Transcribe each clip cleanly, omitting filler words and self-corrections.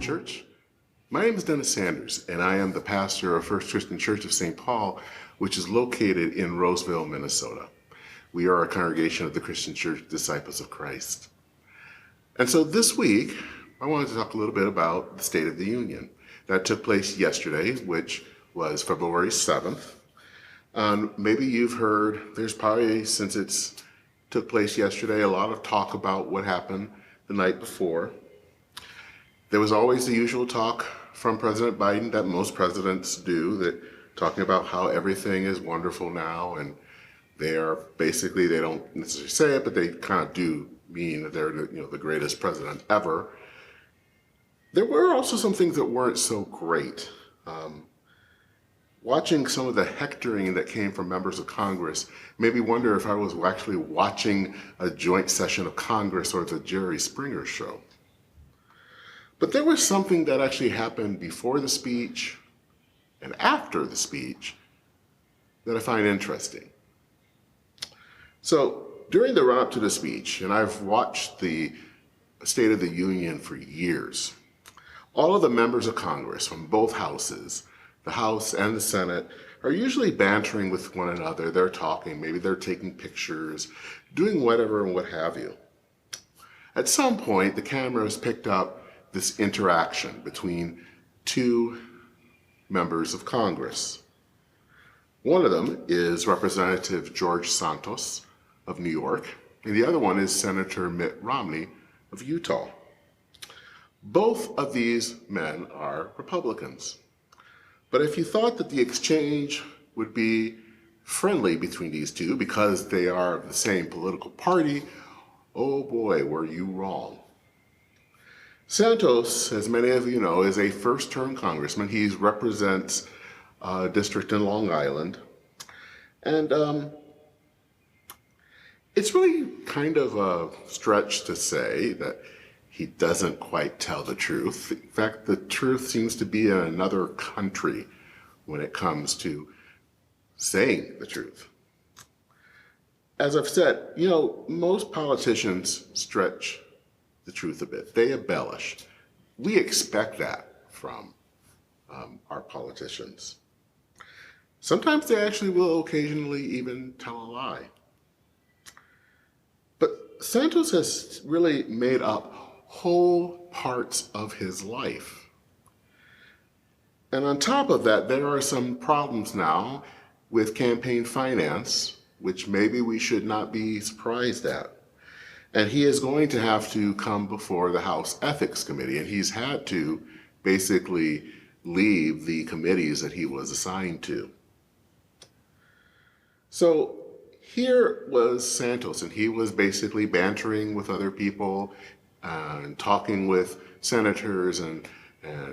Church. My name is Dennis Sanders, and I am the pastor of First Christian Church of St. Paul, which is located in Roseville, Minnesota. We are a congregation of the Christian Church Disciples of Christ. And so this week, I wanted to talk a little bit about the State of the Union. That took place yesterday, which was February 7th. Maybe you've heard, there's probably, since it took place yesterday, a lot of talk about what happened the night before. There was always the usual talk from President Biden that most presidents do, that talking about how everything is wonderful now, and they are basically, they don't necessarily say it, but they kind of do mean that they're the greatest president ever. There were also some things that weren't so great. Watching some of the hectoring that came from members of Congress made me wonder if I was actually watching a joint session of Congress or the Jerry Springer show. But there was something that actually happened before the speech and after the speech that I find interesting. So during the run-up to the speech, and I've watched the State of the Union for years, all of the members of Congress from both houses, the House and the Senate, are usually bantering with one another. They're talking, maybe they're taking pictures, doing whatever and what have you. At some point, the cameras picked up this interaction between two members of Congress. One of them is Representative George Santos of New York, and the other one is Senator Mitt Romney of Utah. Both of these men are Republicans. But if you thought that the exchange would be friendly between these two because they are of the same political party, oh boy, were you wrong. Santos, as many of you know, is a first-term congressman. He represents a district in Long Island. And it's really kind of a stretch to say that he doesn't quite tell the truth. In fact, the truth seems to be in another country when it comes to saying the truth. As I've said, most politicians stretch the truth a bit. They embellish. We expect that from our politicians. Sometimes they actually will occasionally even tell a lie. But Santos has really made up whole parts of his life. And on top of that, there are some problems now with campaign finance, which maybe we should not be surprised at. And he is going to have to come before the House Ethics Committee, and he's had to basically leave the committees that he was assigned to. So here was Santos, and he was basically bantering with other people and talking with senators and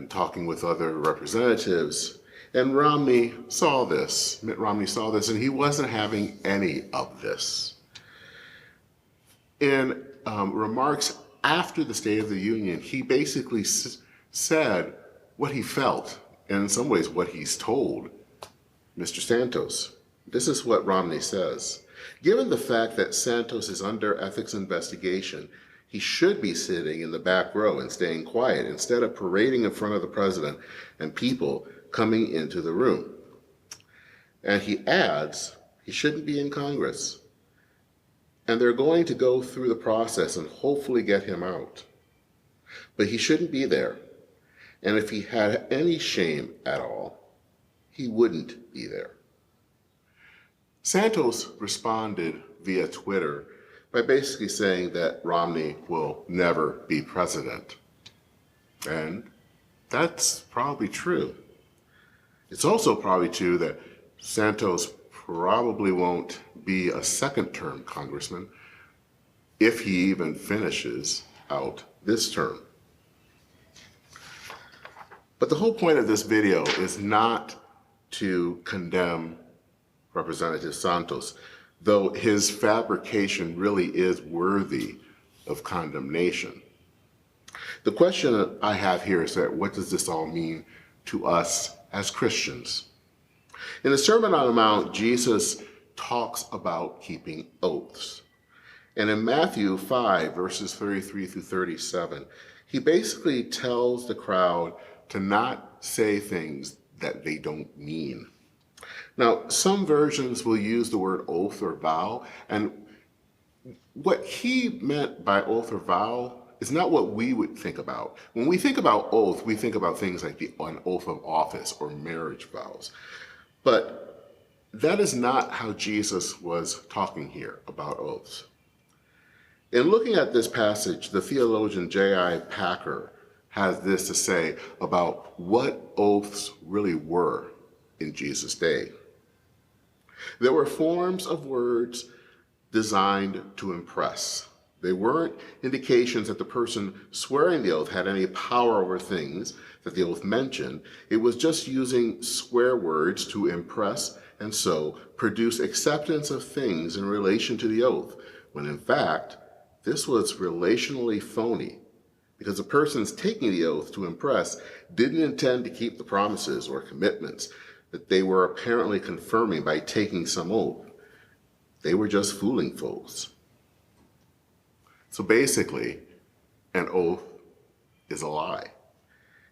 talking with other representatives. And Romney saw this, Mitt Romney saw this, and he wasn't having any of this. In remarks after the State of the Union, he basically said what he felt, and in some ways what he's told Mr. Santos. This is what Romney says. Given the fact that Santos is under ethics investigation, he should be sitting in the back row and staying quiet instead of parading in front of the president and people coming into the room. And he adds, he shouldn't be in Congress. And they're going to go through the process and hopefully get him out. But he shouldn't be there. And if he had any shame at all, he wouldn't be there. Santos responded via Twitter by basically saying that Romney will never be president. And that's probably true. It's also probably true that Santos probably won't be a second-term congressman if he even finishes out this term. But the whole point of this video is not to condemn Representative Santos, though his fabrication really is worthy of condemnation. The question I have here is that what does this all mean to us as Christians? In the Sermon on the Mount, Jesus talks about keeping oaths. And in Matthew 5, verses 33 through 37, He basically tells the crowd to not say things that they don't mean. Now, some versions will use the word oath or vow, and what he meant by oath or vow is not what we would think about. When we think about oath, we think about things like an oath of office or marriage vows. But that is not how Jesus was talking here about oaths. In looking at this passage, the theologian J.I. Packer has this to say about what oaths really were in Jesus' day. There were forms of words designed to impress. They weren't indications that the person swearing the oath had any power over things that the oath mentioned. It was just using swear words to impress and so produce acceptance of things in relation to the oath, when in fact, this was relationally phony, because the persons taking the oath to impress didn't intend to keep the promises or commitments that they were apparently confirming by taking some oath. They were just fooling folks. So basically, an oath is a lie.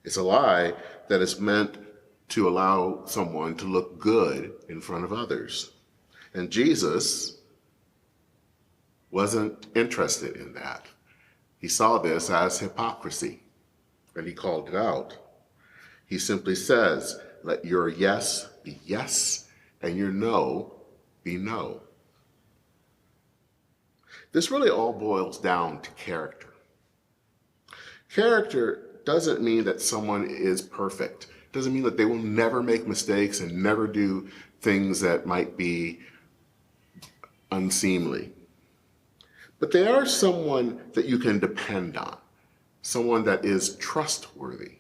It's a lie that is meant to allow someone to look good in front of others. And Jesus wasn't interested in that. He saw this as hypocrisy, and he called it out. He simply says, let your yes be yes, and your no be no. This really all boils down to character. Character doesn't mean that someone is perfect. It doesn't mean that they will never make mistakes and never do things that might be unseemly. But they are someone that you can depend on, someone that is trustworthy.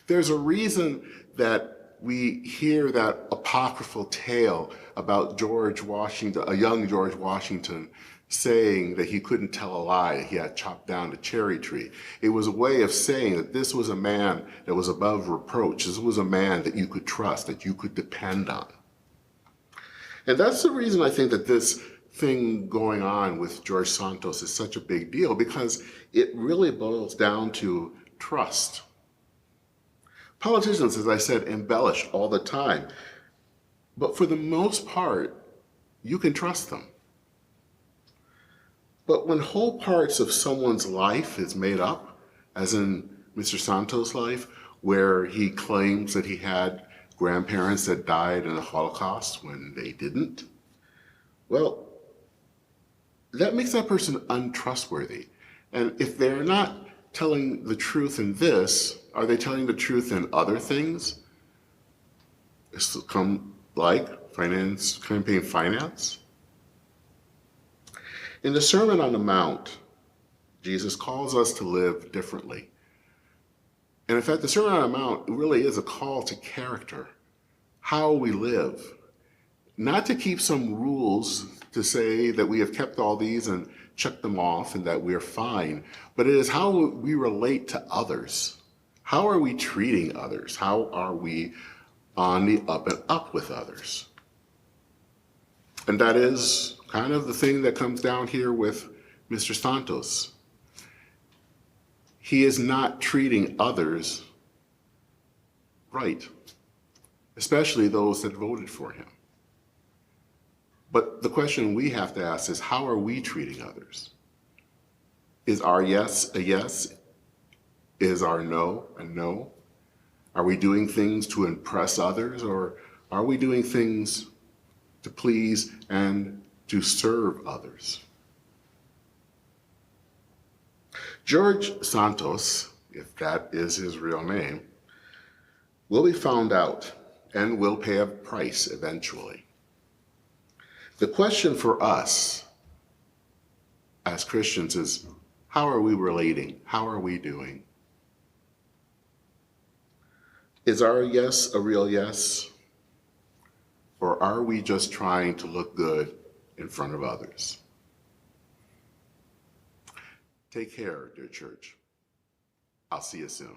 There's a reason that we hear that apocryphal tale about George Washington, a young George Washington, saying that he couldn't tell a lie, that he had chopped down a cherry tree. It was a way of saying that this was a man that was above reproach. This was a man that you could trust, that you could depend on. And that's the reason I think that this thing going on with George Santos is such a big deal, because it really boils down to trust. Politicians, as I said, embellish all the time. But for the most part, you can trust them. But when whole parts of someone's life is made up, as in Mr. Santos' life, where he claims that he had grandparents that died in the Holocaust when they didn't, well, that makes that person untrustworthy. And if they're not telling the truth in this, are they telling the truth in other things? This will come like finance, campaign finance. In the Sermon on the Mount, Jesus calls us to live differently. And in fact, the Sermon on the Mount really is a call to character, how we live. Not to keep some rules to say that we have kept all these and checked them off and that we're fine, but it is how we relate to others. How are we treating others? How are we on the up and up with others? And that is kind of the thing that comes down here with Mr. Santos. He is not treating others right, especially those that voted for him. But the question we have to ask is, how are we treating others? Is our yes a yes? Is our no a no? Are we doing things to impress others, or are we doing things to please and to serve others? George Santos, if that is his real name, will be found out and will pay a price eventually. The question for us as Christians is, how are we relating? How are we doing? Is our yes a real yes? Or are we just trying to look good in front of others? Take care, dear church. I'll see you soon.